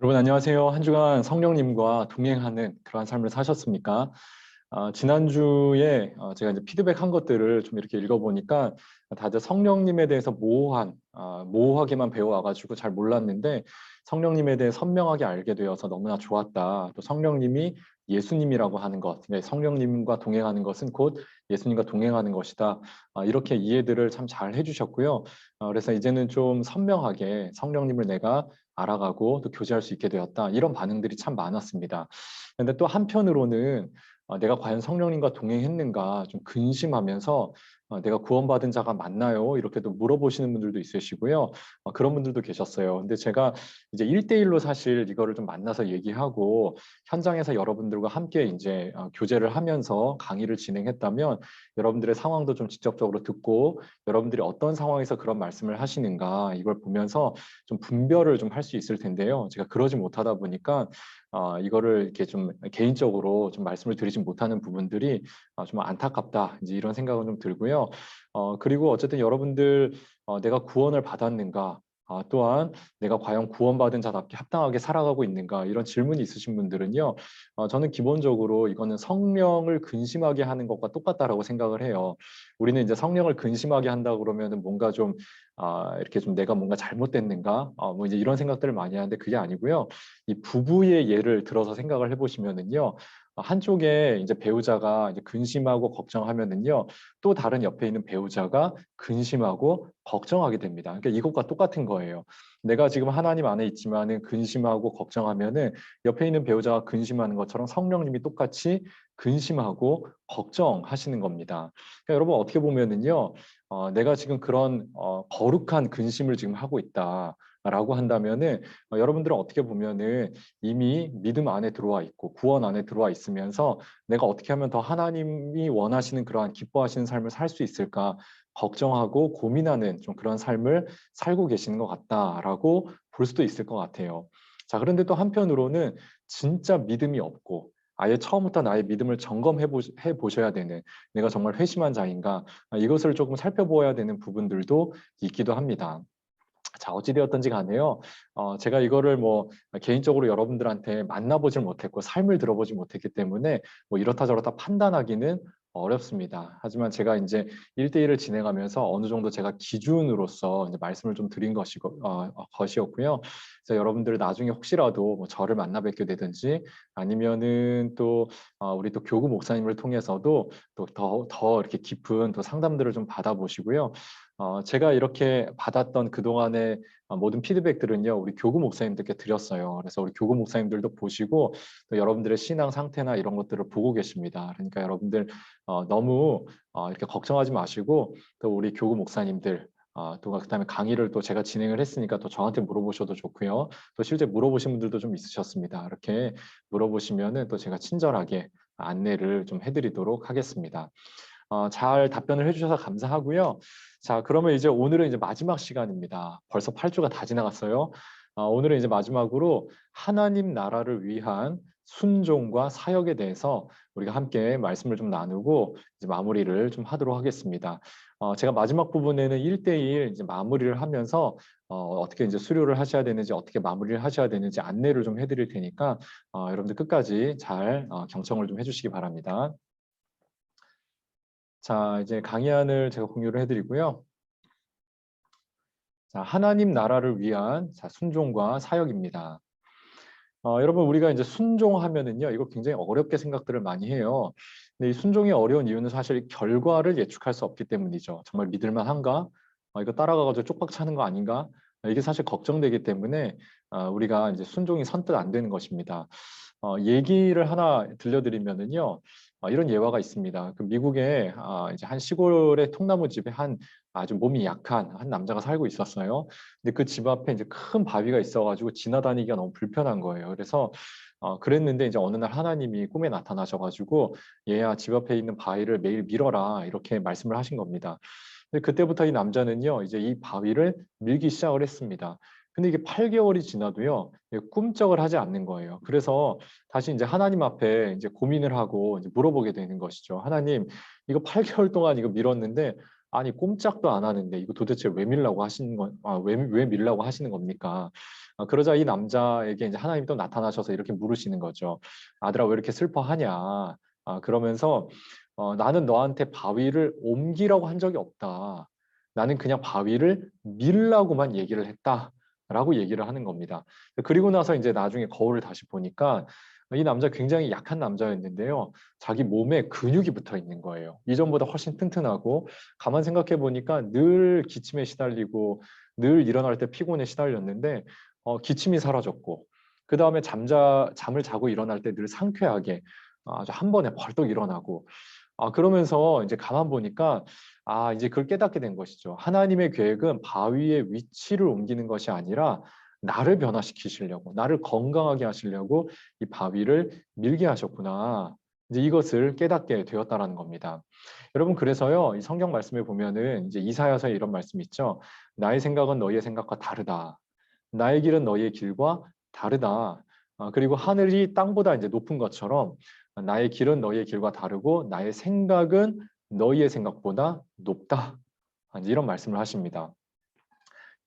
여러분 안녕하세요. 한 주간 성령님과 동행하는 그러한 삶을 사셨습니까? 지난주에 제가 이제 피드백한 것들을 좀 이렇게 읽어보니까 다들 성령님에 대해서 모호하게만 배워와가지고 잘 몰랐는데 성령님에 대해 선명하게 알게 되어서 너무나 좋았다. 또 성령님이 예수님이라고 하는 것, 네, 성령님과 동행하는 것은 곧 예수님과 동행하는 것이다. 이렇게 이해들을 참 잘 해주셨고요. 그래서 이제는 좀 선명하게 성령님을 내가 알아가고 또 교제할 수 있게 되었다. 이런 반응들이 참 많았습니다. 근데 또 한편으로는 내가 과연 성령님과 동행했는가 좀 근심하면서 내가 구원받은 자가 맞나요? 이렇게도 물어보시는 분들도 있으시고요. 그런 분들도 계셨어요. 근데 제가 이제 1대1로 사실 이거를 좀 만나서 얘기하고 현장에서 여러분들과 함께 이제 교제를 하면서 강의를 진행했다면 여러분들의 상황도 좀 직접적으로 듣고 여러분들이 어떤 상황에서 그런 말씀을 하시는가 이걸 보면서 좀 분별을 좀 할 수 있을 텐데요. 제가 그러지 못하다 보니까 이거를 이렇게 좀 개인적으로 좀 말씀을 드리지 못하는 부분들이 좀 안타깝다. 이제 이런 생각은 좀 들고요. 그리고 어쨌든 여러분들 내가 구원을 받았는가? 또한 내가 과연 구원받은 자답게 합당하게 살아가고 있는가? 이런 질문이 있으신 분들은요. 저는 기본적으로 이거는 성령을 근심하게 하는 것과 똑같다라고 생각을 해요. 우리는 이제 성령을 근심하게 한다 그러면은 뭔가 좀 이렇게 좀 내가 뭔가 잘못됐는가? 뭐 이제 이런 생각들을 많이 하는데 그게 아니고요. 이 부부의 예를 들어서 생각을 해보시면은요. 한쪽에 이제 배우자가 이제 근심하고 걱정하면은요. 또 다른 옆에 있는 배우자가 근심하고 걱정하게 됩니다. 그러니까 이것과 똑같은 거예요. 내가 지금 하나님 안에 있지만은 근심하고 걱정하면은 옆에 있는 배우자가 근심하는 것처럼 성령님이 똑같이 근심하고 걱정하시는 겁니다. 그러니까 여러분 어떻게 보면은요. 내가 지금 그런 거룩한 근심을 지금 하고 있다라고 한다면은 여러분들은 어떻게 보면은 이미 믿음 안에 들어와 있고 구원 안에 들어와 있으면서 내가 어떻게 하면 더 하나님이 원하시는 그러한 기뻐하시는 삶을 살 수 있을까 걱정하고 고민하는 좀 그런 삶을 살고 계시는 것 같다라고 볼 수도 있을 것 같아요. 자, 그런데 또 한편으로는 진짜 믿음이 없고 아예 처음부터 나의 믿음을 해 보셔야 되는 내가 정말 회심한 자인가 이것을 조금 살펴보아야 되는 부분들도 있기도 합니다. 자, 어찌되었던지 간에요. 제가 이거를 뭐 개인적으로 여러분들한테 만나보질 못했고 삶을 들어보지 못했기 때문에 뭐 이렇다 저렇다 판단하기는 어렵습니다. 하지만 제가 이제 1대1을 진행하면서 어느 정도 제가 기준으로서 이제 말씀을 좀 드린 것이었고요. 그래서 여러분들 나중에 혹시라도 뭐 저를 만나 뵙게 되든지 아니면은 또 우리 또 교구 목사님을 통해서도 또 더 이렇게 깊은 또 상담들을 좀 받아보시고요. 제가 이렇게 받았던 그동안의 모든 피드백들은요, 우리 교구 목사님들께 드렸어요. 그래서 우리 교구 목사님들도 보시고 또 여러분들의 신앙 상태나 이런 것들을 보고 계십니다. 그러니까 여러분들 너무 이렇게 걱정하지 마시고 또 우리 교구 목사님들 또 그다음에 강의를 또 제가 진행을 했으니까 또 저한테 물어보셔도 좋고요. 또 실제 물어보신 분들도 좀 있으셨습니다. 이렇게 물어보시면은 또 제가 친절하게 안내를 좀 해드리도록 하겠습니다. 잘 답변을 해주셔서 감사하고요. 자, 그러면 이제 오늘은 이제 마지막 시간입니다. 벌써 8주가 다 지나갔어요. 오늘은 이제 마지막으로 하나님 나라를 위한 순종과 사역에 대해서 우리가 함께 말씀을 좀 나누고 이제 마무리를 좀 하도록 하겠습니다. 제가 마지막 부분에는 1대1 이제 마무리를 하면서 어떻게 이제 수료를 하셔야 되는지 어떻게 마무리를 하셔야 되는지 안내를 좀 해드릴 테니까 여러분들 끝까지 잘 경청을 좀 해주시기 바랍니다. 자, 이제 강의안을 제가 공유를 해드리고요. 자, 하나님 나라를 위한 순종과 사역입니다. 여러분 우리가 이제 순종하면은요, 이거 굉장히 어렵게 생각들을 많이 해요. 근데 이 순종이 어려운 이유는 사실 결과를 예측할 수 없기 때문이죠. 정말 믿을만 한가? 이거 따라가가지고 쪽박 차는 거 아닌가? 이게 사실 걱정되기 때문에 우리가 이제 순종이 선뜻 안 되는 것입니다. 얘기를 하나 들려드리면은요, 이런 예화가 있습니다. 그 미국에 이제 한 시골의 통나무 집에 한 아주 몸이 약한 한 남자가 살고 있었어요. 근데 그 집 앞에 이제 큰 바위가 있어가지고 지나다니기가 너무 불편한 거예요. 그래서 그랬는데 이제 어느 날 하나님이 꿈에 나타나셔가지고 얘야 집 앞에 있는 바위를 매일 밀어라 이렇게 말씀을 하신 겁니다. 근데 그때부터 이 남자는요 이제 이 바위를 밀기 시작을 했습니다. 근데 이게 8개월이 지나도요 꿈쩍을 하지 않는 거예요. 그래서 다시 이제 하나님 앞에 이제 고민을 하고 이제 물어보게 되는 것이죠. 하나님, 이거 8개월 동안 이거 밀었는데 아니 꼼짝도 안 하는데 이거 도대체 왜 밀라고 하시는 건, 왜 밀라고 하시는 겁니까? 그러자 이 남자에게 이제 하나님이 또 나타나셔서 이렇게 물으시는 거죠. 아들아 왜 이렇게 슬퍼하냐? 그러면서 나는 너한테 바위를 옮기라고 한 적이 없다. 나는 그냥 바위를 밀라고만 얘기를 했다라고 얘기를 하는 겁니다. 그리고 나서 이제 나중에 거울을 다시 보니까 이 남자 굉장히 약한 남자였는데요. 자기 몸에 근육이 붙어 있는 거예요. 이전보다 훨씬 튼튼하고 가만 생각해 보니까 늘 기침에 시달리고 늘 일어날 때 피곤에 시달렸는데 기침이 사라졌고 그 다음에 잠을 자고 일어날 때 늘 상쾌하게 아주 한 번에 벌떡 일어나고 그러면서 이제 가만 보니까 이제 그걸 깨닫게 된 것이죠. 하나님의 계획은 바위의 위치를 옮기는 것이 아니라 나를 변화시키시려고, 나를 건강하게 하시려고 이 바위를 밀게 하셨구나. 이제 이것을 깨닫게 되었다라는 겁니다. 여러분 그래서요, 이 성경 말씀에 보면은 이제 이사야서에 이런 말씀이 있죠. 나의 생각은 너희의 생각과 다르다. 나의 길은 너희의 길과 다르다. 그리고 하늘이 땅보다 이제 높은 것처럼 나의 길은 너희의 길과 다르고 나의 생각은 너희의 생각보다 높다. 이제 이런 말씀을 하십니다.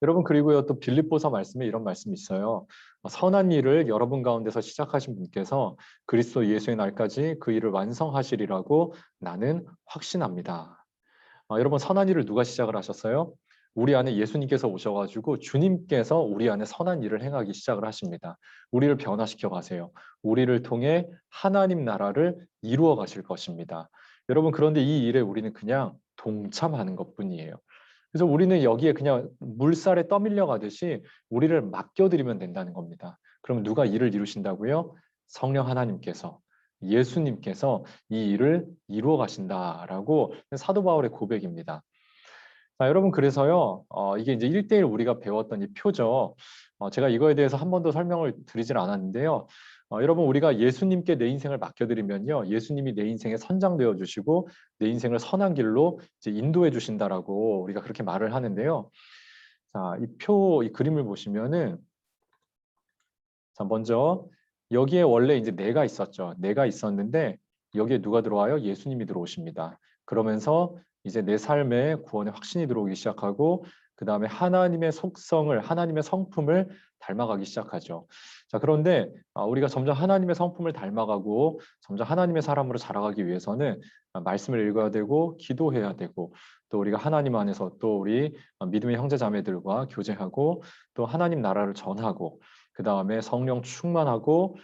여러분 그리고요 또 빌립보서 말씀에 이런 말씀이 있어요. 선한 일을 여러분 가운데서 시작하신 분께서 그리스도 예수의 날까지 그 일을 완성하시리라고 나는 확신합니다. 여러분 선한 일을 누가 시작을 하셨어요? 우리 안에 예수님께서 오셔가지고 주님께서 우리 안에 선한 일을 행하기 시작을 하십니다. 우리를 변화시켜 가세요. 우리를 통해 하나님 나라를 이루어 가실 것입니다. 여러분 그런데 이 일에 우리는 그냥 동참하는 것뿐이에요. 그래서 우리는 여기에 그냥 물살에 떠밀려 가듯이 우리를 맡겨드리면 된다는 겁니다. 그럼 누가 일을 이루신다고요? 성령 하나님께서 예수님께서 이 일을 이루어 가신다라고 사도 바울의 고백입니다. 자, 여러분 그래서요. 이게 이제 1대1 우리가 배웠던 이 표죠. 제가 이거에 대해서 한 번도 설명을 드리질 않았는데요. 여러분 우리가 예수님께 내 인생을 맡겨드리면요. 예수님이 내 인생의 선장되어 주시고 내 인생을 선한 길로 이제 인도해 주신다라고 우리가 그렇게 말을 하는데요. 자, 이 그림을 보시면은 자, 먼저 여기에 원래 이제 내가 있었죠. 내가 있었는데 여기에 누가 들어와요? 예수님이 들어오십니다. 그러면서 이제 내 삶에 구원의 확신이 들어오기 시작하고 그 다음에 하나님의 속성을, 하나님의 성품을 닮아가기 시작하죠. 자, 그런데 우리가 점점 하나님의 성품을 닮아가고 점점 하나님의 사람으로 자라가기 위해서는 말씀을 읽어야 되고 기도해야 되고 또 우리가 하나님 안에서 또 우리 믿음의 형제 자매들과 교제하고 또 하나님 나라를 전하고 그 다음에 성령 충만하고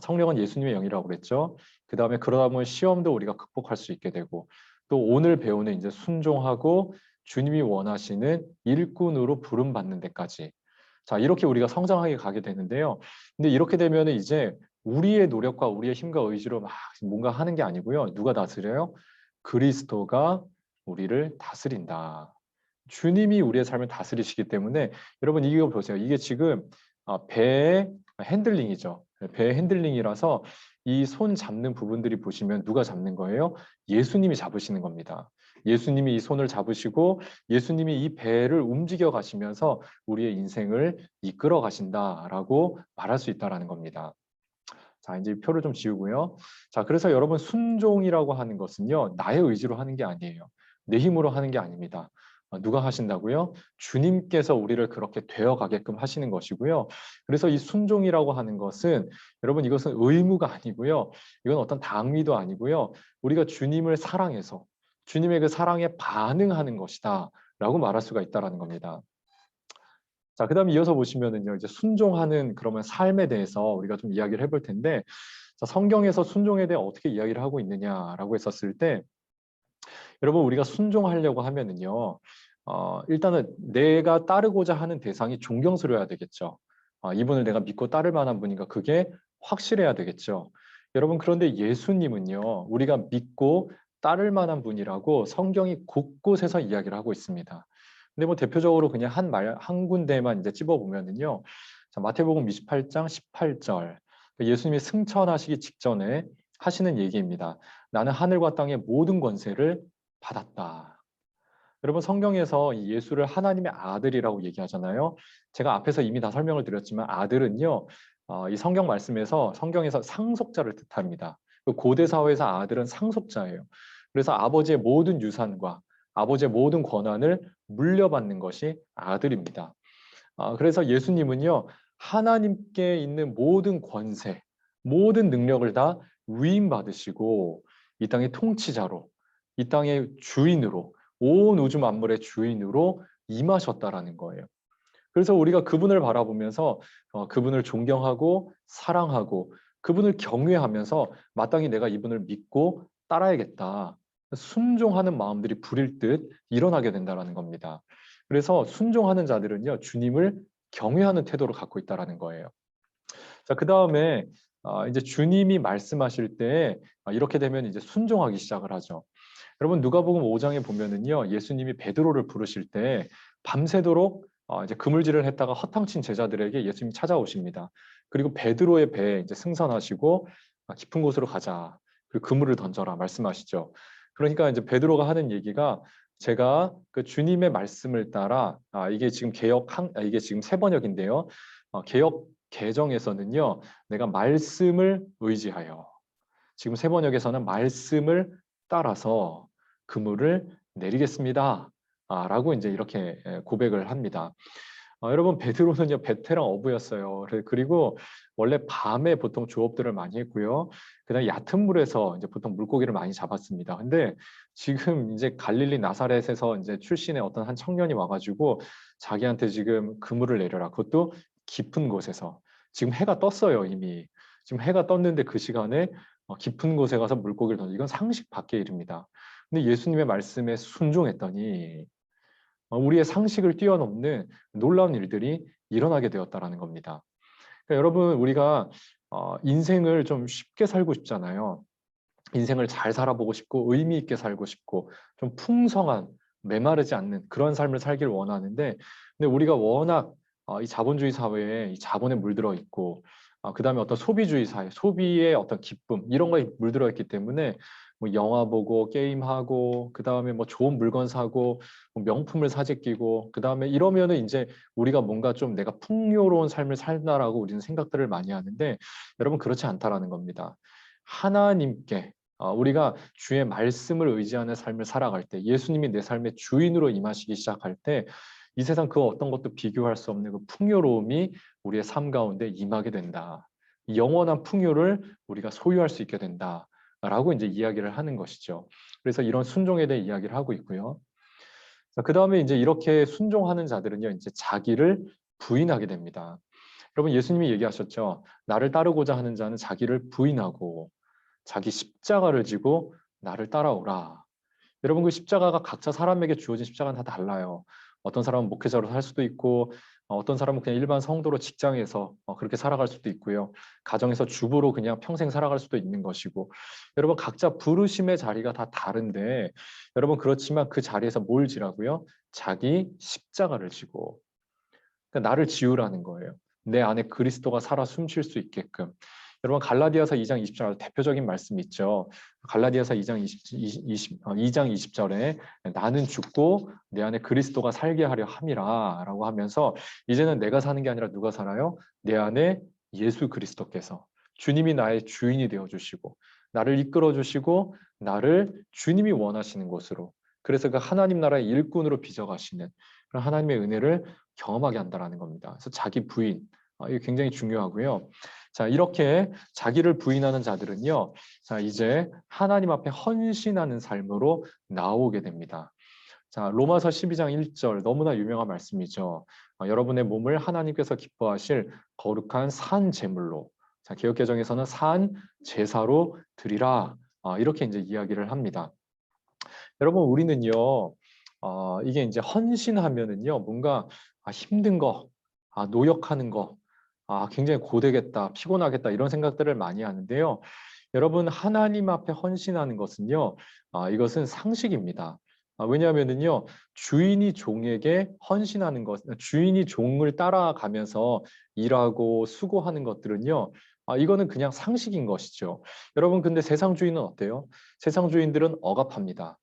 성령은 예수님의 영이라고 그랬죠. 그 다음에 그러다 보면 시험도 우리가 극복할 수 있게 되고 또 오늘 배우는 이제 순종하고 주님이 원하시는 일꾼으로 부름 받는 데까지 자 이렇게 우리가 성장하게 가게 되는데요. 근데 이렇게 되면 이제 우리의 노력과 우리의 힘과 의지로 막 뭔가 하는 게 아니고요. 누가 다스려요? 그리스도가 우리를 다스린다. 주님이 우리의 삶을 다스리시기 때문에 여러분 이거 보세요. 이게 지금 배의 핸들링이죠. 배의 핸들링이라서 이 손 잡는 부분들이 보시면 누가 잡는 거예요? 예수님이 잡으시는 겁니다. 예수님이 이 손을 잡으시고 예수님이 이 배를 움직여 가시면서 우리의 인생을 이끌어 가신다라고 말할 수 있다라는 겁니다. 자, 이제 표를 좀 지우고요. 자, 그래서 여러분 순종이라고 하는 것은요. 나의 의지로 하는 게 아니에요. 내 힘으로 하는 게 아닙니다. 누가 하신다고요? 주님께서 우리를 그렇게 되어 가게끔 하시는 것이고요. 그래서 이 순종이라고 하는 것은 여러분 이것은 의무가 아니고요. 이건 어떤 당위도 아니고요. 우리가 주님을 사랑해서 주님의 그 사랑에 반응하는 것이다라고 말할 수가 있다라는 겁니다. 자, 그다음에 이어서 보시면은요. 이제 순종하는 그러면 삶에 대해서 우리가 좀 이야기를 해볼 텐데 자, 성경에서 순종에 대해 어떻게 이야기를 하고 있느냐라고 했었을 때 여러분 우리가 순종하려고 하면은요. 일단은 내가 따르고자 하는 대상이 존경스러워야 되겠죠. 이분을 내가 믿고 따를 만한 분인가 그게 확실해야 되겠죠. 여러분 그런데 예수님은요. 우리가 믿고 따를 만한 분이라고 성경이 곳곳에서 이야기를 하고 있습니다. 근데 뭐 대표적으로 그냥 한 군데만 이제 찝어 보면은요. 자, 마태복음 28장 18절. 예수님이 승천하시기 직전에 하시는 얘기입니다. 나는 하늘과 땅의 모든 권세를 받았다. 여러분 성경에서 이 예수를 하나님의 아들이라고 얘기하잖아요. 제가 앞에서 이미 다 설명을 드렸지만 아들은요. 이 성경 말씀에서 성경에서 상속자를 뜻합니다. 그 고대 사회에서 아들은 상속자예요. 그래서 아버지의 모든 유산과 아버지의 모든 권한을 물려받는 것이 아들입니다. 그래서 예수님은요, 하나님께 있는 모든 권세, 모든 능력을 다 위임받으시고 이 땅의 통치자로, 이 땅의 주인으로, 온 우주 만물의 주인으로 임하셨다라는 거예요. 그래서 우리가 그분을 바라보면서 그분을 존경하고 사랑하고 그분을 경외하면서 마땅히 내가 이분을 믿고 따라야겠다. 순종하는 마음들이 불일 듯 일어나게 된다는 겁니다. 그래서 순종하는 자들은요, 주님을 경외하는 태도를 갖고 있다는 거예요. 자, 그 다음에 이제 주님이 말씀하실 때 이렇게 되면 이제 순종하기 시작을 하죠. 여러분 누가복음 5장에 보면은요, 예수님이 베드로를 부르실 때 밤새도록 이제 그물질을 했다가 허탕친 제자들에게 예수님이 찾아오십니다. 그리고 베드로의 배에 이제 승선하시고 깊은 곳으로 가자. 그리고 그물을 던져라 말씀하시죠. 그러니까 이제 베드로가 하는 얘기가 제가 그 주님의 말씀을 따라 이게 지금 새 번역인데요. 개역 개정에서는요, 내가 말씀을 의지하여 지금 새 번역에서는 말씀을 따라서 그물을 내리겠습니다. 라고 이제 이렇게 고백을 합니다. 여러분 베드로는요 베테랑 어부였어요. 그리고 원래 밤에 보통 조업들을 많이 했고요. 그다음 얕은 물에서 이제 보통 물고기를 많이 잡았습니다. 근데 지금 이제 갈릴리 나사렛에서 이제 출신의 어떤 한 청년이 와가지고 자기한테 지금 그물을 내려라. 그것도 깊은 곳에서. 지금 해가 떴어요 이미. 지금 해가 떴는데 그 시간에 깊은 곳에 가서 물고기를 던져. 이건 상식 밖의 일입니다. 근데 예수님의 말씀에 순종했더니 우리의 상식을 뛰어넘는 놀라운 일들이 일어나게 되었다라는 겁니다. 그러니까 여러분 우리가 인생을 좀 쉽게 살고 싶잖아요. 인생을 잘 살아보고 싶고 의미 있게 살고 싶고 좀 풍성한 메마르지 않는 그런 삶을 살길 원하는데 근데 우리가 워낙 이 자본주의 사회에 이 자본에 물들어 있고 그다음에 어떤 소비주의 사회, 소비의 어떤 기쁨 이런 거에 물들어 있기 때문에 뭐 영화 보고 게임하고 그다음에 뭐 좋은 물건 사고 뭐 명품을 사재끼고 그다음에 이러면은 이제 우리가 뭔가 좀 내가 풍요로운 삶을 살다라고 우리는 생각들을 많이 하는데 여러분 그렇지 않다라는 겁니다. 하나님께 우리가 주의 말씀을 의지하는 삶을 살아갈 때 예수님이 내 삶의 주인으로 임하시기 시작할 때 이 세상 그 어떤 것도 비교할 수 없는 그 풍요로움이 우리의 삶 가운데 임하게 된다. 영원한 풍요를 우리가 소유할 수 있게 된다라고 이제 이야기를 하는 것이죠. 그래서 이런 순종에 대해 이야기를 하고 있고요. 그 다음에 이제 이렇게 순종하는 자들은요, 이제 자기를 부인하게 됩니다. 여러분 예수님이 얘기하셨죠. 나를 따르고자 하는 자는 자기를 부인하고 자기 십자가를 지고 나를 따라오라. 여러분 그 십자가가 각자 사람에게 주어진 십자가는 다 달라요. 어떤 사람은 목회자로 살 수도 있고 어떤 사람은 그냥 일반 성도로 직장에서 그렇게 살아갈 수도 있고요. 가정에서 주부로 그냥 평생 살아갈 수도 있는 것이고 여러분 각자 부르심의 자리가 다 다른데 여러분 그렇지만 그 자리에서 뭘 지라고요? 자기 십자가를 지고 그러니까 나를 지우라는 거예요. 내 안에 그리스도가 살아 숨쉴 수 있게끔. 여러분 갈라디아서 2장 20절 대표적인 말씀 있죠. 갈라디아서 2장 2장 20절에 나는 죽고 내 안에 그리스도가 살게 하려 함이라라고 하면서 이제는 내가 사는 게 아니라 누가 살아요? 내 안에 예수 그리스도께서 주님이 나의 주인이 되어 주시고 나를 이끌어 주시고 나를 주님이 원하시는 곳으로 그래서 그 하나님 나라의 일꾼으로 빚어 가시는 그런 하나님의 은혜를 경험하게 한다라는 겁니다. 그래서 자기 부인 이게 굉장히 중요하고요. 자 이렇게 자기를 부인하는 자들은요. 자 이제 하나님 앞에 헌신하는 삶으로 나오게 됩니다. 자 로마서 12장 1절 너무나 유명한 말씀이죠. 여러분의 몸을 하나님께서 기뻐하실 거룩한 산 제물로 자 개역개정에서는 산 제사로 드리라 이렇게 이제 이야기를 합니다. 여러분 우리는요 이게 이제 헌신하면은요 뭔가 힘든 거, 노력하는 거, 굉장히 고되겠다, 피곤하겠다 이런 생각들을 많이 하는데요. 여러분 하나님 앞에 헌신하는 것은요, 이것은 상식입니다. 왜냐하면은요 주인이 종에게 헌신하는 것, 주인이 종을 따라가면서 일하고 수고하는 것들은요. 이거는 그냥 상식인 것이죠. 여러분 근데 세상 주인은 어때요? 세상 주인들은 억압합니다.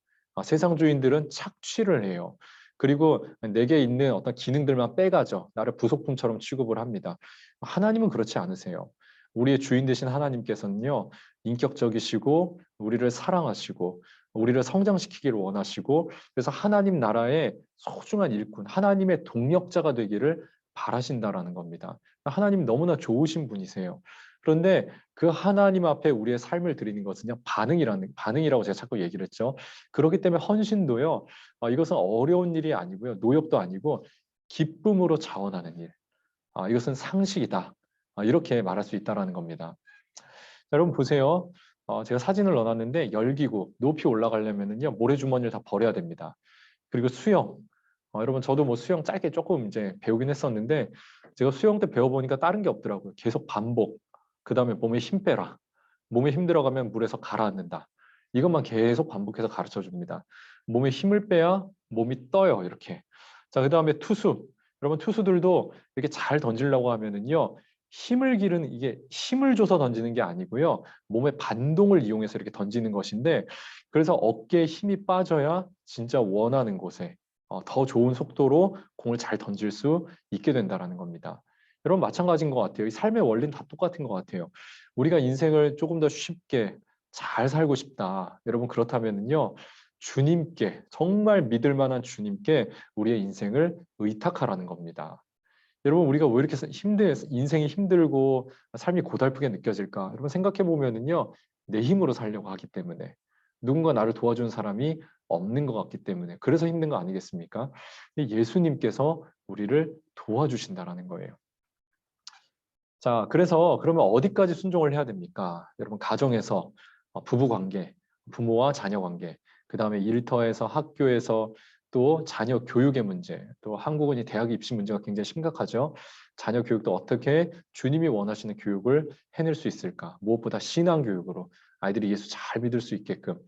세상 주인들은 착취를 해요. 그리고 내게 있는 어떤 기능들만 빼가죠. 나를 부속품처럼 취급을 합니다. 하나님은 그렇지 않으세요. 우리의 주인 되신 하나님께서는요, 인격적이시고 우리를 사랑하시고 우리를 성장시키기를 원하시고 그래서 하나님 나라의 소중한 일꾼, 하나님의 동역자가 되기를 바라신다라는 겁니다. 하나님 너무나 좋으신 분이세요. 그런데 그 하나님 앞에 우리의 삶을 드리는 것은 그냥 반응이라고 제가 자꾸 얘기를 했죠. 그렇기 때문에 헌신도요. 이것은 어려운 일이 아니고요. 노역도 아니고 기쁨으로 자원하는 일. 이것은 상식이다. 이렇게 말할 수 있다라는 겁니다. 자, 여러분 보세요. 제가 사진을 넣어놨는데 열기구 높이 올라가려면은요 모래주머니를 다 버려야 됩니다. 그리고 수영. 여러분 저도 뭐 수영 짧게 조금 이제 배우긴 했었는데 제가 수영 때 배워보니까 다른 게 없더라고요. 계속 반복. 그 다음에 몸에 힘 빼라. 몸에 힘들어가면 물에서 가라앉는다. 이것만 계속 반복해서 가르쳐 줍니다. 몸에 힘을 빼야 몸이 떠요. 이렇게. 자, 그 다음에 투수. 여러분 투수들도 이렇게 잘 던지려고 하면은요. 힘을 기르는 이게 힘을 줘서 던지는 게 아니고요. 몸의 반동을 이용해서 이렇게 던지는 것인데 그래서 어깨에 힘이 빠져야 진짜 원하는 곳에 더 좋은 속도로 공을 잘 던질 수 있게 된다는 겁니다. 여러분 마찬가지인 것 같아요. 이 삶의 원리는 다 똑같은 것 같아요. 우리가 인생을 조금 더 쉽게 잘 살고 싶다. 여러분 그렇다면요. 주님께 정말 믿을 만한 주님께 우리의 인생을 의탁하라는 겁니다. 여러분 우리가 왜 이렇게 인생이 힘들고 삶이 고달프게 느껴질까? 여러분 생각해 보면은요. 내 힘으로 살려고 하기 때문에 누군가 나를 도와주는 사람이 없는 것 같기 때문에 그래서 힘든 거 아니겠습니까? 예수님께서 우리를 도와주신다라는 거예요. 자, 그래서 그러면 어디까지 순종을 해야 됩니까? 여러분 가정에서 부부 관계, 부모와 자녀 관계, 그 다음에 일터에서 학교에서 또 자녀 교육의 문제, 또 한국은 이 대학 입시 문제가 굉장히 심각하죠. 자녀 교육도 어떻게 주님이 원하시는 교육을 해낼 수 있을까? 무엇보다 신앙 교육으로 아이들이 예수 잘 믿을 수 있게끔.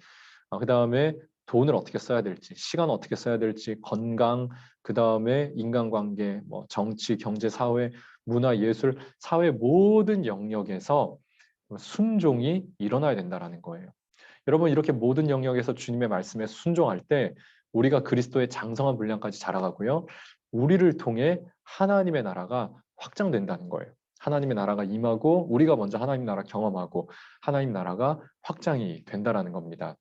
그 다음에 돈을 어떻게 써야 될지, 시간을 어떻게 써야 될지, 건강, 그 다음에 인간관계, 뭐 정치, 경제, 사회, 문화, 예술, 사회 모든 영역에서 순종이 일어나야 된다라는 거예요. 여러분 이렇게 모든 영역에서 주님의 말씀에 순종할 때 우리가 그리스도의 장성한 분량까지 자라가고요. 우리를 통해 하나님의 나라가 확장된다는 거예요. 하나님의 나라가 임하고 우리가 먼저 하나님 나라 경험하고 하나님 나라가 확장이 된다라는 겁니다.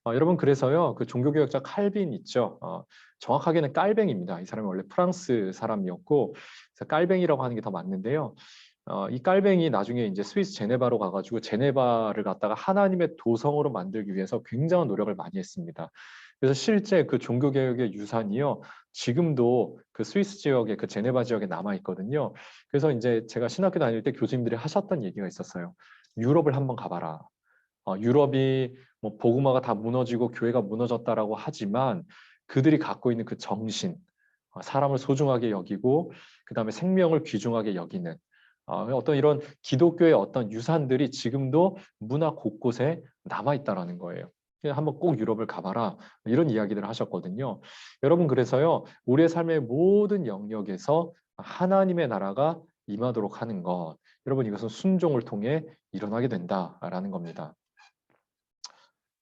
여러분 그래서요 그 종교개혁자 칼빈 있죠. 정확하게는 깔뱅입니다. 이 사람이 원래 프랑스 사람이었고 그래서 깔뱅이라고 하는 게 더 맞는데요. 이 깔뱅이 나중에 이제 스위스 제네바로 가가지고 제네바를 갖다가 하나님의 도성으로 만들기 위해서 굉장한 노력을 많이 했습니다. 그래서 실제 그 종교개혁의 유산이요 지금도 그 스위스 지역에 그 제네바 지역에 남아 있거든요. 그래서 이제 제가 신학교 다닐 때 교수님들이 하셨던 얘기가 있었어요. 유럽을 한번 가봐라. 유럽이 뭐 복음화가 다 무너지고 교회가 무너졌다라고 하지만 그들이 갖고 있는 그 정신, 사람을 소중하게 여기고 그 다음에 생명을 귀중하게 여기는 어떤 이런 기독교의 어떤 유산들이 지금도 문화 곳곳에 남아 있다라는 거예요. 한번 꼭 유럽을 가봐라 이런 이야기들을 하셨거든요. 여러분 그래서요 우리의 삶의 모든 영역에서 하나님의 나라가 임하도록 하는 것, 여러분 이것은 순종을 통해 일어나게 된다라는 겁니다.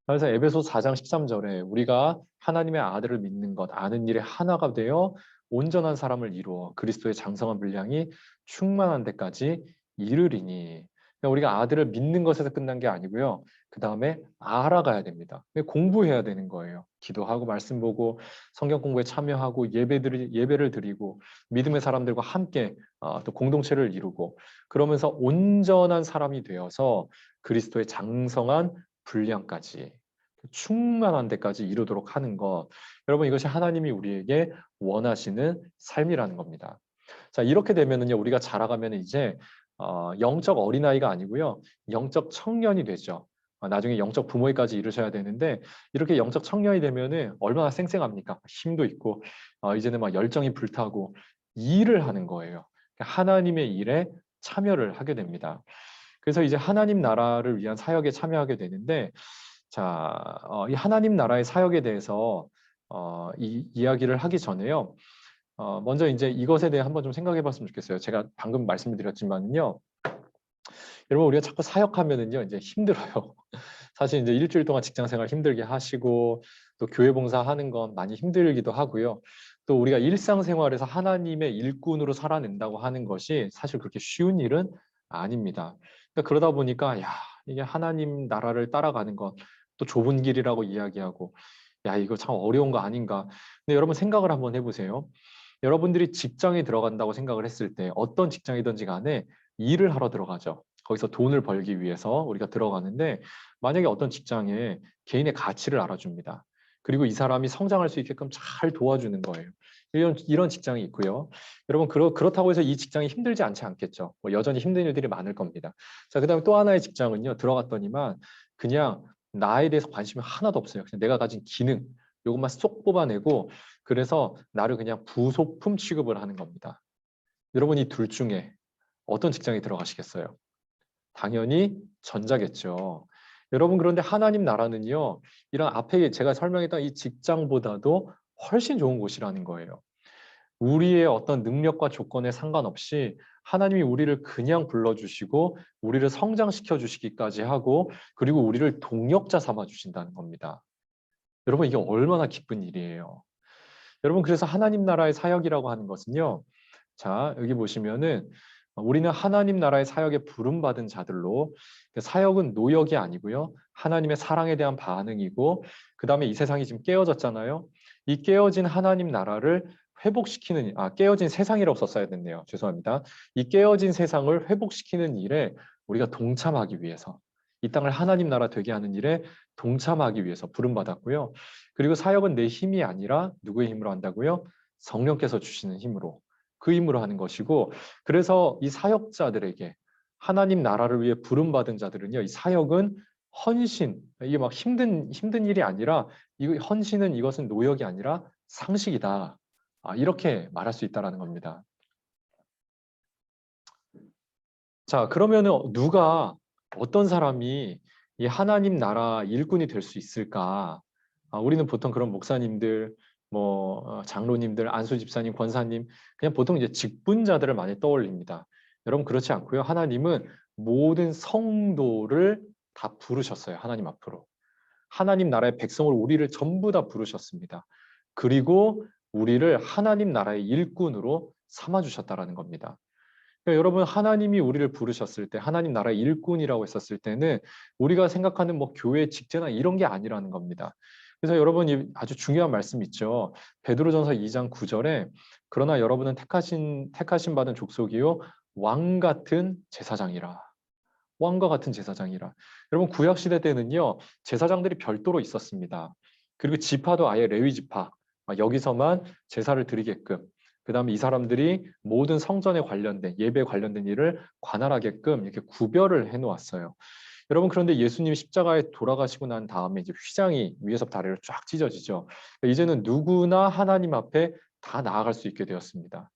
그래서 에베소 4장 13절에 우리가 하나님의 아들을 믿는 것, 아는 일에 하나가 되어 온전한 사람을 이루어 그리스도의 장성한 분량이 충만한 데까지 이르리니. 그러니까 우리가 아들을 믿는 것에서 끝난 게 아니고요. 그 다음에 알아가야 됩니다. 공부해야 되는 거예요. 기도하고 말씀 보고 성경 공부에 참여하고 예배를 드리고 믿음의 사람들과 함께 또 공동체를 이루고 그러면서 온전한 사람이 되어서 그리스도의 장성한 분량까지 충만한 데까지 이루도록 하는 것. 여러분 이것이 하나님이 우리에게 원하시는 삶이라는 겁니다. 자 이렇게 되면은요 우리가 자라가면 이제 영적 어린아이가 아니고요 영적 청년이 되죠. 나중에 영적 부모에까지 이르셔야 되는데 이렇게 영적 청년이 되면은 얼마나 쌩쌩합니까? 힘도 있고 이제는 막 열정이 불타고 일을 하는 거예요. 하나님의 일에 참여를 하게 됩니다. 그래서 이제 하나님 나라를 위한 사역에 참여하게 되는데 자, 이 하나님 나라의 사역에 대해서 이 이야기를 하기 전에요. 먼저 이제 이것에 대해 한번 좀 생각해 봤으면 좋겠어요. 제가 방금 말씀드렸지만요. 여러분 우리가 자꾸 사역하면은요 이제 힘들어요. 사실 이제 일주일 동안 직장 생활 힘들게 하시고 또 교회 봉사하는 건 많이 힘들기도 하고요. 또 우리가 일상생활에서 하나님의 일꾼으로 살아낸다고 하는 것이 사실 그렇게 쉬운 일은 아닙니다. 그러니까 그러다 보니까 야 이게 하나님 나라를 따라가는 것 또 좁은 길이라고 이야기하고, 야, 이거 참 어려운 거 아닌가. 근데 여러분 생각을 한번 해보세요. 여러분들이 직장에 들어간다고 생각을 했을 때 어떤 직장이든지 간에 일을 하러 들어가죠. 거기서 돈을 벌기 위해서 우리가 들어가는데, 만약에 어떤 직장에 개인의 가치를 알아줍니다. 그리고 이 사람이 성장할 수 있게끔 잘 도와주는 거예요. 이런 직장이 있고요. 여러분, 그렇다고 해서 이 직장이 힘들지 않지 않겠죠. 뭐 여전히 힘든 일들이 많을 겁니다. 자, 그다음에 또 하나의 직장은요. 들어갔더니만 그냥 나에 대해서 관심이 하나도 없어요. 그냥 내가 가진 기능, 이것만 쏙 뽑아내고, 그래서 나를 그냥 부속품 취급을 하는 겁니다. 여러분, 이 둘 중에 어떤 직장에 들어가시겠어요? 당연히 전자겠죠. 여러분, 그런데 하나님 나라는요, 이런 앞에 제가 설명했던 이 직장보다도 훨씬 좋은 곳이라는 거예요. 우리의 어떤 능력과 조건에 상관없이 하나님이 우리를 그냥 불러주시고 우리를 성장시켜 주시기까지 하고, 그리고 우리를 동역자 삼아 주신다는 겁니다. 여러분, 이게 얼마나 기쁜 일이에요. 여러분, 그래서 하나님 나라의 사역이라고 하는 것은요. 자, 여기 보시면은 우리는 하나님 나라의 사역에 부름받은 자들로, 사역은 노역이 아니고요. 하나님의 사랑에 대한 반응이고, 그다음에 이 세상이 지금 깨어졌잖아요. 이 깨어진 하나님 나라를 회복시키는, 깨어진 세상이라고 썼어야 됐네요. 죄송합니다. 이 깨어진 세상을 회복시키는 일에 우리가 동참하기 위해서, 이 땅을 하나님 나라 되게 하는 일에 동참하기 위해서 부름받았고요. 그리고 사역은 내 힘이 아니라 누구의 힘으로 한다고요? 성령께서 주시는 힘으로, 그 힘으로 하는 것이고, 그래서 이 사역자들에게, 하나님 나라를 위해 부름받은 자들은요, 이 사역은 헌신, 이게 막 힘든 일이 아니라, 이거 헌신은, 이것은 노역이 아니라 상식이다. 이렇게 말할 수 있다라는 겁니다. 자, 그러면은 어떤 사람이 이 하나님 나라 일꾼이 될 수 있을까? 우리는 보통 그런 목사님들, 장로님들, 안수 집사님, 권사님, 그냥 보통 이제 직분자들을 많이 떠올립니다. 여러분, 그렇지 않고요. 하나님은 모든 성도를 다 부르셨어요. 하나님 앞으로. 하나님 나라의 백성을, 우리를 전부 다 부르셨습니다. 그리고 우리를 하나님 나라의 일꾼으로 삼아 주셨다라는 겁니다. 그러니까 여러분, 하나님이 우리를 부르셨을 때, 하나님 나라의 일꾼이라고 했었을 때는 우리가 생각하는 뭐 교회 직제나 이런 게 아니라는 겁니다. 그래서 여러분, 아주 중요한 말씀 있죠. 베드로전서 2장 9절에 그러나 여러분은 택하신 받은 족속이요 왕 같은 제사장이라. 왕과 같은 제사장이라. 여러분, 구약 시대 때는요, 제사장들이 별도로 있었습니다. 그리고 지파도 아예 레위 지파, 여기서만 제사를 드리게끔, 그다음에 이 사람들이 모든 성전에 관련된, 예배에 관련된 일을 관할하게끔 이렇게 구별을 해놓았어요. 여러분, 그런데 예수님이 십자가에 돌아가시고 난 다음에 이제 휘장이 위에서부터 아래로 쫙 찢어지죠. 이제는 누구나 하나님 앞에 다 나아갈 수 있게 되었습니다.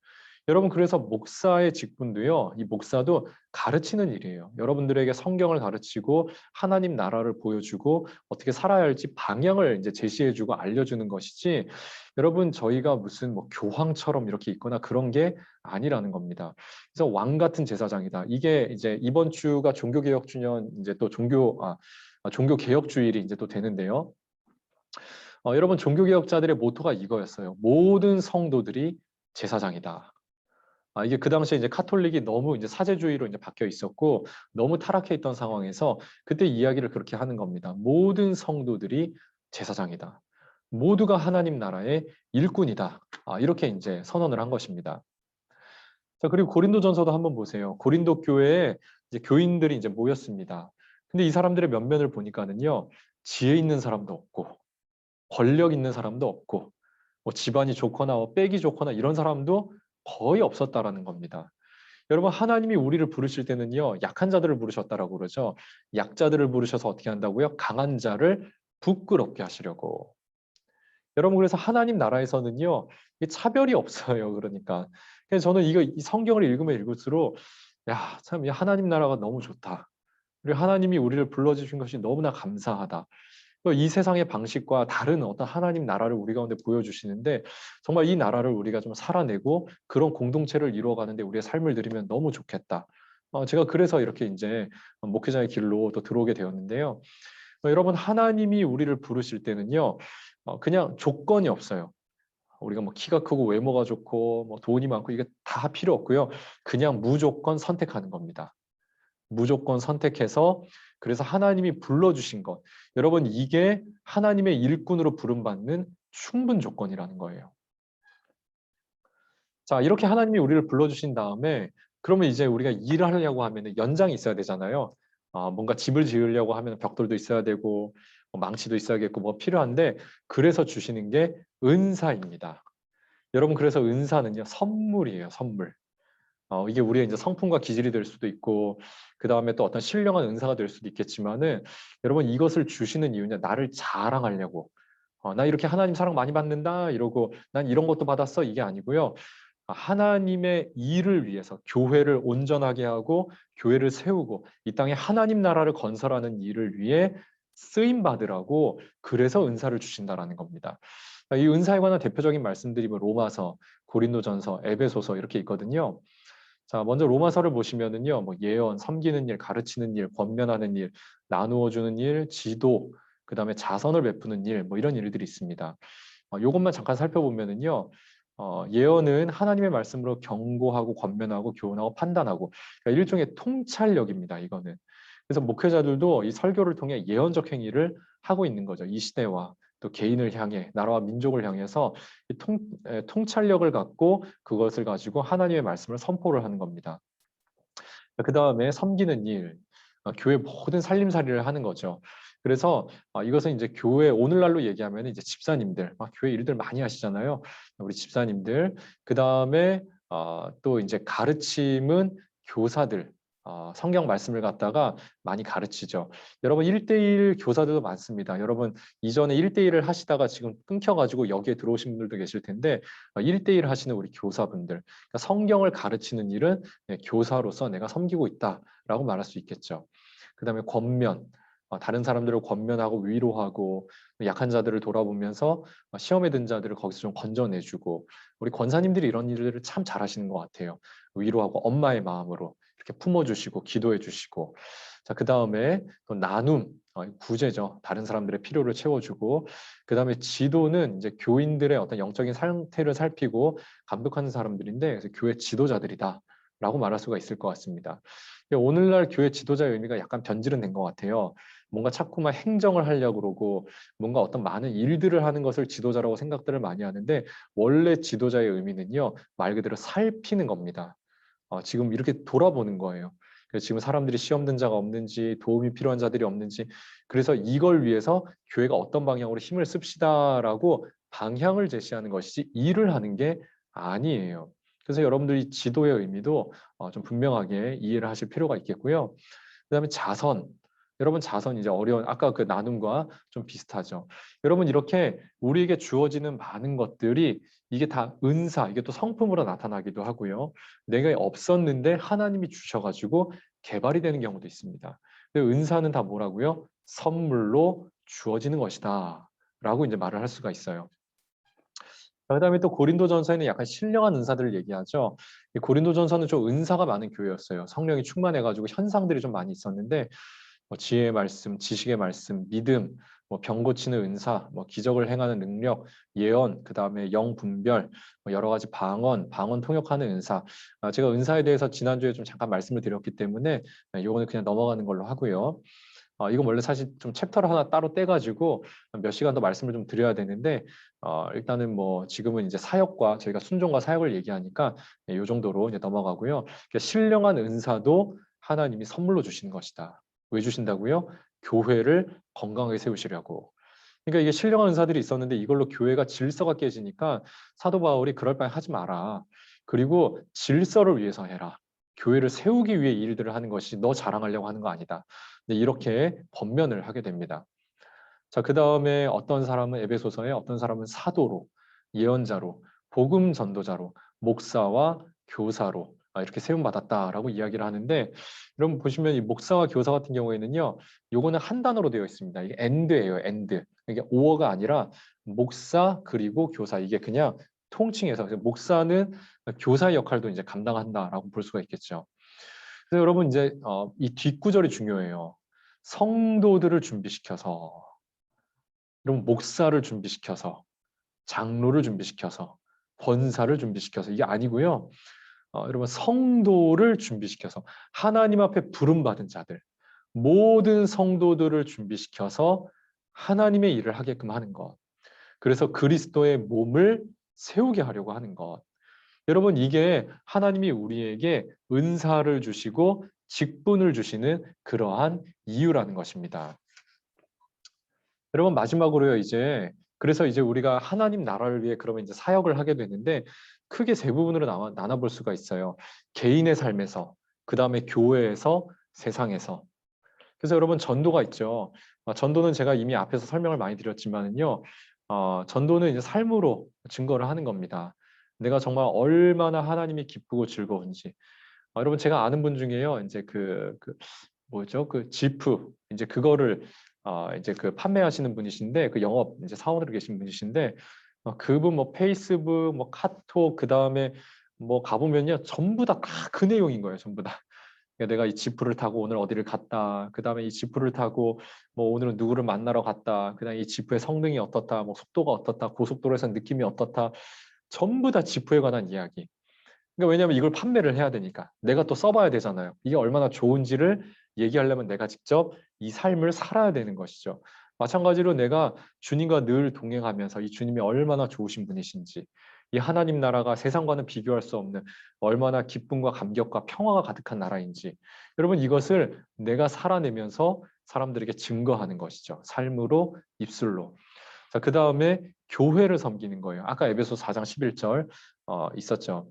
여러분, 그래서 목사의 직분도요, 이 목사도 가르치는 일이에요. 여러분들에게 성경을 가르치고 하나님 나라를 보여주고 어떻게 살아야 할지 방향을 이제 제시해주고 알려주는 것이지, 여러분, 저희가 무슨 뭐 교황처럼 이렇게 있거나 그런 게 아니라는 겁니다. 그래서 왕 같은 제사장이다. 이게 이제 이번 주가 종교개혁 주년, 이제 또 종교개혁 주일이 이제 또 되는데요. 여러분, 종교개혁자들의 모토가 이거였어요. 모든 성도들이 제사장이다. 이게 그 당시에 이제 카톨릭이 너무 이제 사제주의로 이제 바뀌어 있었고 너무 타락해 있던 상황에서 그때 이야기를 그렇게 하는 겁니다. 모든 성도들이 제사장이다. 모두가 하나님 나라의 일꾼이다. 이렇게 이제 선언을 한 것입니다. 자, 그리고 고린도전서도 한번 보세요. 고린도 교회에 이제 교인들이 이제 모였습니다. 근데 이 사람들의 면면을 보니까는요, 지혜 있는 사람도 없고 권력 있는 사람도 없고 뭐 집안이 좋거나 빽이 좋거나 이런 사람도 거의 없었다라는 겁니다. 여러분, 하나님이 우리를 부르실 때는요, 약한 자들을 부르셨다라고 그러죠. 약자들을 부르셔서 어떻게 한다고요? 강한 자를 부끄럽게 하시려고. 여러분, 그래서 하나님 나라에서는요, 이게 차별이 없어요. 그러니까. 그래서 저는 이 성경을 읽으면 읽을수록, 야, 참, 이 하나님 나라가 너무 좋다. 그리고 하나님이 우리를 불러주신 것이 너무나 감사하다. 이 세상의 방식과 다른 어떤 하나님 나라를 우리 가운데 보여주시는데, 정말 이 나라를 우리가 좀 살아내고 그런 공동체를 이루어가는데 우리의 삶을 드리면 너무 좋겠다. 제가 그래서 이렇게 이제 목회자의 길로 또 들어오게 되었는데요. 여러분, 하나님이 우리를 부르실 때는요, 그냥 조건이 없어요. 우리가 뭐 키가 크고 외모가 좋고 뭐 돈이 많고 이게 다 필요 없고요. 그냥 무조건 선택하는 겁니다. 무조건 선택해서 그래서 하나님이 불러주신 것. 여러분, 이게 하나님의 일꾼으로 부름받는 충분 조건이라는 거예요. 자, 이렇게 하나님이 우리를 불러주신 다음에 그러면 이제 우리가 일을 하려고 하면 연장이 있어야 되잖아요. 뭔가 집을 지으려고 하면 벽돌도 있어야 되고 뭐 망치도 있어야겠고 뭐 필요한데 그래서 주시는 게 은사입니다. 여러분, 그래서 은사는요, 선물이에요, 선물. 이게 우리의 이제 성품과 기질이 될 수도 있고 그 다음에 또 어떤 신령한 은사가 될 수도 있겠지만은 여러분, 이것을 주시는 이유는 나를 자랑하려고 나 이렇게 하나님 사랑 많이 받는다 이러고 난 이런 것도 받았어 이게 아니고요. 하나님의 일을 위해서 교회를 온전하게 하고 교회를 세우고 이 땅에 하나님 나라를 건설하는 일을 위해 쓰임 받으라고 그래서 은사를 주신다라는 겁니다. 이 은사에 관한 대표적인 말씀들이 뭐 로마서, 고린도전서, 에베소서 이렇게 있거든요. 자, 먼저 로마서를 보시면은요, 뭐 예언, 섬기는 일, 가르치는 일, 권면하는 일, 나누어 주는 일, 지도, 그다음에 자선을 베푸는 일, 뭐 이런 일들이 있습니다. 요것만 잠깐 살펴보면은요, 예언은 하나님의 말씀으로 경고하고 권면하고 교훈하고 판단하고 그러니까 일종의 통찰력입니다. 이거는. 그래서 목회자들도 이 설교를 통해 예언적 행위를 하고 있는 거죠. 이 시대와 또 개인을 향해 나라와 민족을 향해서 통찰력을 갖고 그것을 가지고 하나님의 말씀을 선포를 하는 겁니다. 그 다음에 섬기는 일, 교회 모든 살림살이를 하는 거죠. 그래서 이것은 이제 교회 오늘날로 얘기하면 이제 집사님들, 교회 일들 많이 하시잖아요. 우리 집사님들. 그 다음에 또 이제 가르침은 교사들. 성경 말씀을 갖다가 많이 가르치죠. 여러분 1대1 교사들도 많습니다. 여러분 이전에 1대1을 하시다가 지금 끊겨가지고 여기에 들어오신 분들도 계실 텐데 1대1 하시는 우리 교사분들. 그러니까 성경을 가르치는 일은 교사로서 내가 섬기고 있다라고 말할 수 있겠죠. 그 다음에 권면. 다른 사람들을 권면하고 위로하고 약한 자들을 돌아보면서 시험에 든 자들을 거기서 좀 건져내주고 우리 권사님들이 이런 일들을 참 잘하시는 것 같아요. 위로하고 엄마의 마음으로 이렇게 품어주시고 기도해주시고 자, 그 다음에 또 나눔, 구제죠. 다른 사람들의 필요를 채워주고 그 다음에 지도는 이제 교인들의 어떤 영적인 상태를 살피고 감독하는 사람들인데 그래서 교회 지도자들이다. 라고 말할 수가 있을 것 같습니다. 오늘날 교회 지도자의 의미가 약간 변질은 된 것 같아요. 뭔가 자꾸만 행정을 하려고 그러고 뭔가 어떤 많은 일들을 하는 것을 지도자라고 생각들을 많이 하는데 원래 지도자의 의미는요. 말 그대로 살피는 겁니다. 지금 이렇게 돌아보는 거예요. 그래서 지금 사람들이 시험 든 자가 없는지 도움이 필요한 자들이 없는지 그래서 이걸 위해서 교회가 어떤 방향으로 힘을 씁시다라고 방향을 제시하는 것이지 일을 하는 게 아니에요. 그래서 여러분들이 지도의 의미도 좀 분명하게 이해를 하실 필요가 있겠고요. 그다음에 자선. 여러분 자선 이제 어려운 아까 그 나눔과 좀 비슷하죠. 여러분 이렇게 우리에게 주어지는 많은 것들이 이게 다 은사, 이게 또 성품으로 나타나기도 하고요. 내가 없었는데 하나님이 주셔가지고 개발이 되는 경우도 있습니다. 근데 은사는 다 뭐라고요? 선물로 주어지는 것이다. 라고 이제 말을 할 수가 있어요. 그다음에 또 고린도전서에는 약간 신령한 은사들을 얘기하죠. 이 고린도전서는 좀 은사가 많은 교회였어요. 성령이 충만해가지고 현상들이 좀 많이 있었는데 뭐 지혜의 말씀, 지식의 말씀, 믿음, 뭐 병 고치는 은사, 뭐 기적을 행하는 능력, 예언, 그 다음에 영 분별, 뭐 여러 가지 방언 통역하는 은사. 제가 은사에 대해서 지난주에 좀 잠깐 말씀을 드렸기 때문에 이거는 그냥 넘어가는 걸로 하고요. 이건 원래 사실 좀 챕터를 하나 따로 떼가지고 몇 시간 더 말씀을 좀 드려야 되는데 일단은 뭐 지금은 이제 사역과 저희가 순종과 사역을 얘기하니까 이 정도로 이제 넘어가고요. 그러니까 신령한 은사도 하나님이 선물로 주시는 것이다. 왜 주신다고요? 교회를 건강하게 세우시려고. 그러니까 이게 신령한 은사들이 있었는데 이걸로 교회가 질서가 깨지니까 사도 바울이 그럴 바에 하지 마라. 그리고 질서를 위해서 해라. 교회를 세우기 위해 일들을 하는 것이 너 자랑하려고 하는 거 아니다. 이렇게 번면을 하게 됩니다. 자, 그 다음에 어떤 사람은 에베소서에 어떤 사람은 사도로, 예언자로, 복음 전도자로, 목사와 교사로 이렇게 세움받았다라고 이야기를 하는데 여러분 보시면 이 목사와 교사 같은 경우에는요. 요거는 한 단어로 되어 있습니다. 이게 end예요. end. 이게 오어가 아니라 목사 그리고 교사 이게 그냥 통칭해서 목사는 교사의 역할도 이제 감당한다라고 볼 수가 있겠죠. 그래서 여러분 이제 이 뒷구절이 중요해요. 성도들을 준비시켜서 여러분 목사를 준비시켜서 장로를 준비시켜서 권사를 준비시켜서 이게 아니고요. 여러분 성도를 준비시켜서 하나님 앞에 부름받은 자들 모든 성도들을 준비시켜서 하나님의 일을 하게끔 하는 것. 그래서 그리스도의 몸을 세우게 하려고 하는 것. 여러분, 이게 하나님이 우리에게 은사를 주시고 직분을 주시는 그러한 이유라는 것입니다. 여러분, 마지막으로요, 그래서 이제 우리가 하나님 나라를 위해 그러면 이제 사역을 하게 되는데, 크게 세 부분으로 나눠볼 수가 있어요. 개인의 삶에서, 그 다음에 교회에서, 세상에서. 그래서 여러분, 전도가 있죠. 전도는 제가 이미 앞에서 설명을 많이 드렸지만은요, 전도는 이제 삶으로 증거를 하는 겁니다. 내가 정말 얼마나 하나님이 기쁘고 즐거운지. 여러분, 제가 아는 분 중에요, 이제 뭐죠? 그 지프, 이제 그거를 이제 그 판매하시는 분이신데, 그 영업 이제 사원으로 계신 분이신데, 그분 뭐 페이스북, 뭐 카톡, 그 다음에 뭐 가보면요, 전부 다 그 내용인 거예요, 전부 다. 그러니까 내가 이 지프를 타고 오늘 어디를 갔다. 그다음에 이 지프를 타고 뭐 오늘은 누구를 만나러 갔다. 그다음에 이 지프의 성능이 어떻다. 뭐 속도가 어떻다. 고속도로에서 느낌이 어떻다. 전부 다 지프에 관한 이야기. 그러니까 왜냐하면 이걸 판매를 해야 되니까. 내가 또 써봐야 되잖아요. 이게 얼마나 좋은지를 얘기하려면 내가 직접 이 삶을 살아야 되는 것이죠. 마찬가지로 내가 주님과 늘 동행하면서 이 주님이 얼마나 좋으신 분이신지, 이 하나님 나라가 세상과는 비교할 수 없는 얼마나 기쁨과 감격과 평화가 가득한 나라인지, 여러분, 이것을 내가 살아내면서 사람들에게 증거하는 것이죠. 삶으로, 입술로. 자, 그 다음에 교회를 섬기는 거예요. 아까 에베소 4장 11절 있었죠.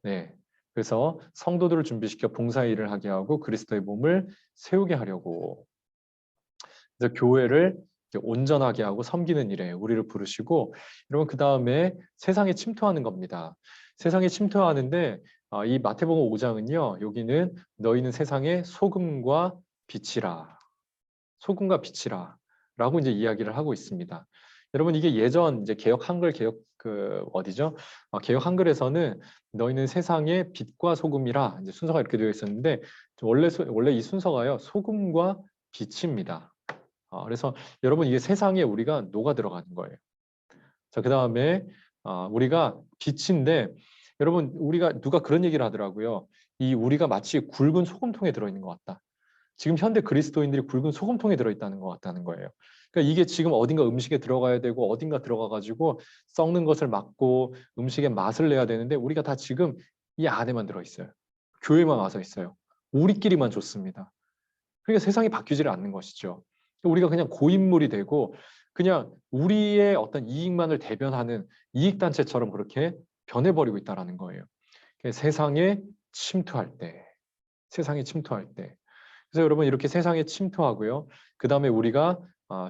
네. 그래서 성도들을 준비시켜 봉사의 일을 하게 하고 그리스도의 몸을 세우게 하려고. 그래서 교회를 온전하게 하고 섬기는 일에 우리를 부르시고, 여러분, 그 다음에 세상에 침투하는 겁니다. 세상에 침투하는데 이 마태복음 5장은요, 여기는 너희는 세상의 소금과 빛이라, 소금과 빛이라 라고 이제 이야기를 하고 있습니다. 여러분, 이게 예전 이제 개역 한글 개역 그 어디죠? 개역 한글에서는 너희는 세상의 빛과 소금이라 이제 순서가 이렇게 되어 있었는데, 원래 이 순서가요, 소금과 빛입니다. 그래서 여러분, 이게 세상에 우리가 녹아 들어가는 거예요. 자, 그 다음에 우리가 빛인데, 여러분, 우리가 누가 그런 얘기를 하더라고요. 이 우리가 마치 굵은 소금통에 들어있는 것 같다. 지금 현대 그리스도인들이 굵은 소금통에 들어있다는 것 같다는 거예요. 그러니까 이게 지금 어딘가 음식에 들어가야 되고 어딘가 들어가가지고 썩는 것을 막고 음식의 맛을 내야 되는데, 우리가 다 지금 이 안에만 들어있어요. 교회만 와서 있어요. 우리끼리만 좋습니다. 그러니까 세상이 바뀌지를 않는 것이죠. 우리가 그냥 고인물이 되고 그냥 우리의 어떤 이익만을 대변하는 이익단체처럼 그렇게 변해버리고 있다는 거예요. 세상에 침투할 때, 세상에 침투할 때. 그래서 여러분, 이렇게 세상에 침투하고요. 그 다음에 우리가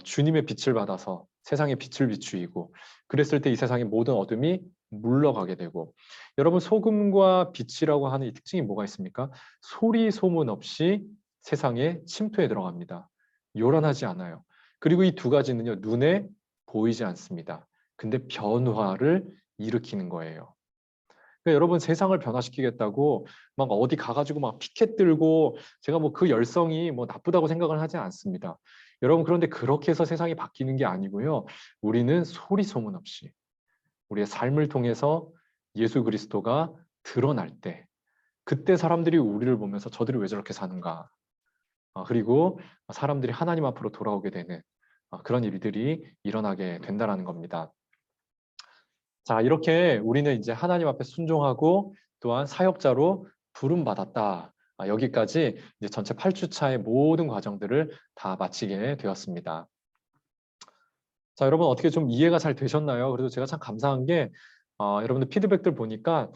주님의 빛을 받아서 세상에 빛을 비추이고, 그랬을 때 이 세상의 모든 어둠이 물러가게 되고, 여러분, 소금과 빛이라고 하는 이 특징이 뭐가 있습니까? 소리 소문 없이 세상에 침투해 들어갑니다. 요란하지 않아요. 그리고 이 두 가지는요, 눈에 보이지 않습니다. 근데 변화를 일으키는 거예요. 그러니까 여러분, 세상을 변화시키겠다고 막 어디 가가지고 막 피켓 들고, 제가 뭐 그 열성이 뭐 나쁘다고 생각을 하지 않습니다. 여러분, 그런데 그렇게 해서 세상이 바뀌는 게 아니고요. 우리는 소리 소문 없이 우리의 삶을 통해서 예수 그리스도가 드러날 때, 그때 사람들이 우리를 보면서 저들이 왜 저렇게 사는가, 그리고 사람들이 하나님 앞으로 돌아오게 되는 그런 일들이 일어나게 된다는 겁니다. 자, 이렇게 우리는 이제 하나님 앞에 순종하고 또한 사역자로 부름받았다. 여기까지 이제 전체 8주차의 모든 과정들을 다 마치게 되었습니다. 자, 여러분, 어떻게 좀 이해가 잘 되셨나요? 그래도 제가 참 감사한 게 여러분들 피드백들 보니까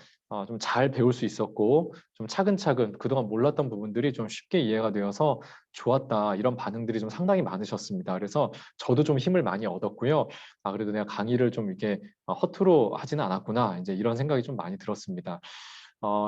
좀 잘 배울 수 있었고, 좀 차근차근 그동안 몰랐던 부분들이 좀 쉽게 이해가 되어서 좋았다, 이런 반응들이 좀 상당히 많으셨습니다. 그래서 저도 좀 힘을 많이 얻었고요. 그래도 내가 강의를 좀 이렇게 허투루 하지는 않았구나, 이제 이런 생각이 좀 많이 들었습니다.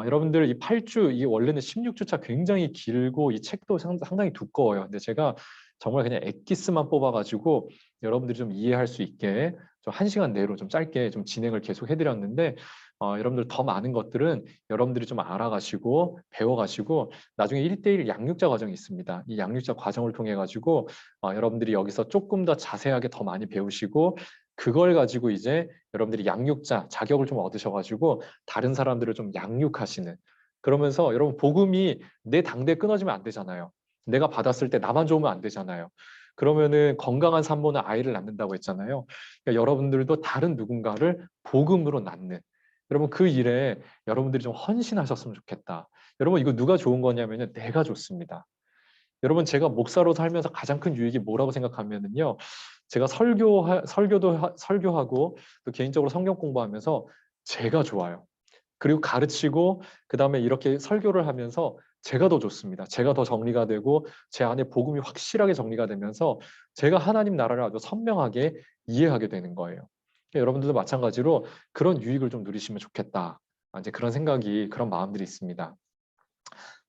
여러분들, 이 8주, 이 원래는 16주차 굉장히 길고 이 책도 상당히 두꺼워요. 근데 제가 정말 그냥 엑기스만 뽑아가지고 여러분들이 좀 이해할 수 있게 좀 1시간 내로 좀 짧게 좀 진행을 계속 해드렸는데, 여러분들 더 많은 것들은 여러분들이 좀 알아가시고 배워가시고 나중에 1:1 양육자 과정이 있습니다. 이 양육자 과정을 통해 가지고 여러분들이 여기서 조금 더 자세하게 더 많이 배우시고, 그걸 가지고 이제 여러분들이 양육자 자격을 좀 얻으셔가지고 다른 사람들을 좀 양육하시는, 그러면서 여러분, 복음이 내 당대에 끊어지면 안 되잖아요. 내가 받았을 때 나만 좋으면 안 되잖아요. 그러면은 건강한 산모는 아이를 낳는다고 했잖아요. 그러니까 여러분들도 다른 누군가를 복음으로 낳는, 여러분 그 일에 여러분들이 좀 헌신하셨으면 좋겠다. 여러분 이거 누가 좋은 거냐면요, 내가 좋습니다. 여러분 제가 목사로 살면서 가장 큰 유익이 뭐라고 생각하면은요, 제가 설교하고 또 개인적으로 성경 공부하면서 제가 좋아요. 그리고 가르치고 그다음에 이렇게 설교를 하면서 제가 더 좋습니다. 제가 더 정리가 되고 제 안에 복음이 확실하게 정리가 되면서 제가 하나님 나라를 아주 선명하게 이해하게 되는 거예요. 그러니까 여러분들도 마찬가지로 그런 유익을 좀 누리시면 좋겠다. 이제 그런 생각이, 그런 마음들이 있습니다.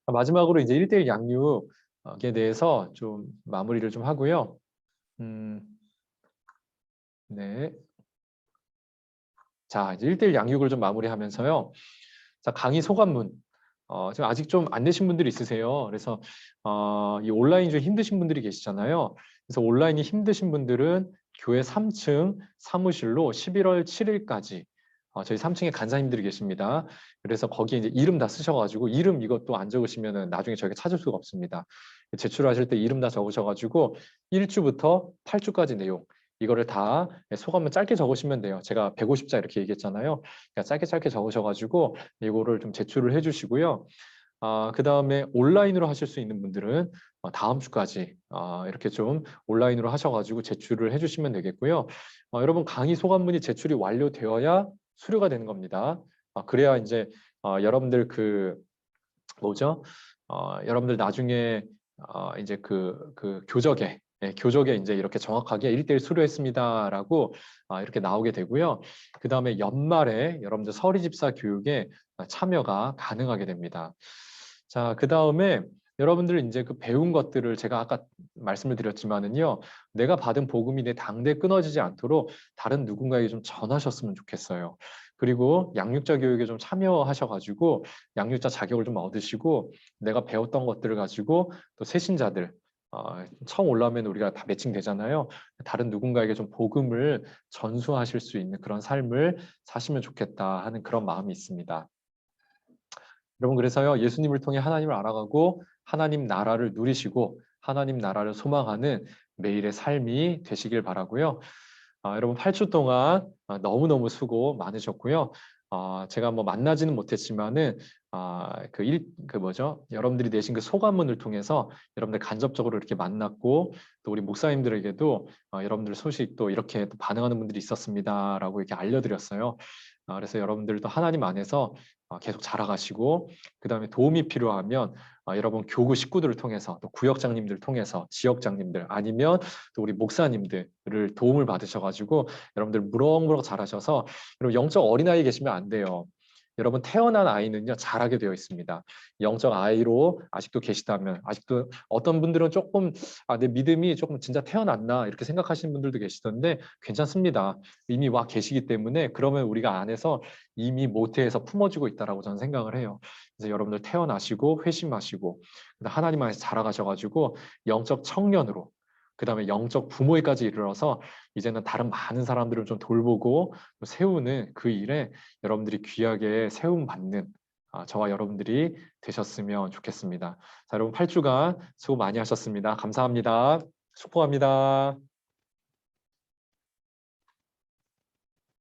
마지막으로 이제 1대1 양육에 대해서 좀 마무리를 좀 하고요. 음, 네. 자, 이제 1대1 양육을 좀 마무리하면서요. 자, 강의 소감문. 지금 아직 좀 안 내신 분들이 있으세요. 그래서 이 온라인 좀 힘드신 분들이 계시잖아요. 그래서 온라인이 힘드신 분들은 교회 3층 사무실로 11월 7일까지 저희 3층에 간사님들이 계십니다. 그래서 거기에 이제 이름 다 쓰셔가지고, 이름 이것도 안 적으시면은 나중에 저희가 찾을 수가 없습니다. 제출하실 때 이름 다 적으셔가지고 1주부터 8주까지 내용, 이거를 다 소감을 짧게 적으시면 돼요. 제가 150자 이렇게 얘기했잖아요. 그러니까 짧게 짧게 적으셔가지고 이거를 좀 제출을 해주시고요. 그다음에 온라인으로 하실 수 있는 분들은 다음 주까지 이렇게 좀 온라인으로 하셔가지고 제출을 해주시면 되겠고요. 여러분 강의 소감문이 제출이 완료되어야 수료가 되는 겁니다. 그래야 이제 여러분들 그 뭐죠? 여러분들 나중에 이제 그 교적에, 교적에 이제 이렇게 정확하게 1대1 수료했습니다라고 이렇게 나오게 되고요. 그 다음에 연말에 여러분들 서리집사 교육에 참여가 가능하게 됩니다. 자, 그 다음에 여러분들 이제 그 배운 것들을 제가 아까 말씀을 드렸지만은요, 내가 받은 복음이 내 당대에 끊어지지 않도록 다른 누군가에게 좀 전하셨으면 좋겠어요. 그리고 양육자 교육에 좀 참여하셔가지고 양육자 자격을 좀 얻으시고, 내가 배웠던 것들을 가지고 또 새신자들, 처음 올라오면 우리가 다 매칭되잖아요. 다른 누군가에게 좀 복음을 전수하실 수 있는 그런 삶을 사시면 좋겠다 하는 그런 마음이 있습니다. 여러분 그래서요, 예수님을 통해 하나님을 알아가고 하나님 나라를 누리시고 하나님 나라를 소망하는 매일의 삶이 되시길 바라고요. 여러분 8주 동안 너무너무 수고 많으셨고요. 제가 뭐 만나지는 못했지만은 그 뭐죠? 여러분들이 내신 그 소감문을 통해서 여러분들 간접적으로 이렇게 만났고, 또 우리 목사님들에게도 여러분들 소식 또 이렇게 또 반응하는 분들이 있었습니다라고 이렇게 알려드렸어요. 그래서 여러분들도 하나님 안에서 계속 자라가시고, 그 다음에 도움이 필요하면 여러분 교구 식구들을 통해서, 또 구역장님들 통해서, 지역장님들 아니면 또 우리 목사님들을 도움을 받으셔가지고 여러분들 무럭무럭 자라셔서, 여러분 영적 어린아이 계시면 안 돼요. 여러분 태어난 아이는요 자라게 되어 있습니다. 영적 아이로 아직도 계시다면, 아직도 어떤 분들은 조금 내 믿음이 조금 진짜 태어났나 이렇게 생각하시는 분들도 계시던데 괜찮습니다. 이미 와 계시기 때문에, 그러면 우리가 안에서 이미 모태에서 품어지고 있다라고 저는 생각을 해요. 그래서 여러분들 태어나시고 회심하시고 하나님 안에서 자라가셔가지고 영적 청년으로, 그 다음에 영적 부모에까지 이르러서 이제는 다른 많은 사람들을 좀 돌보고 세우는 그 일에 여러분들이 귀하게 세움 받는 저와 여러분들이 되셨으면 좋겠습니다. 자, 여러분 8주간 수고 많이 하셨습니다. 감사합니다. 축복합니다.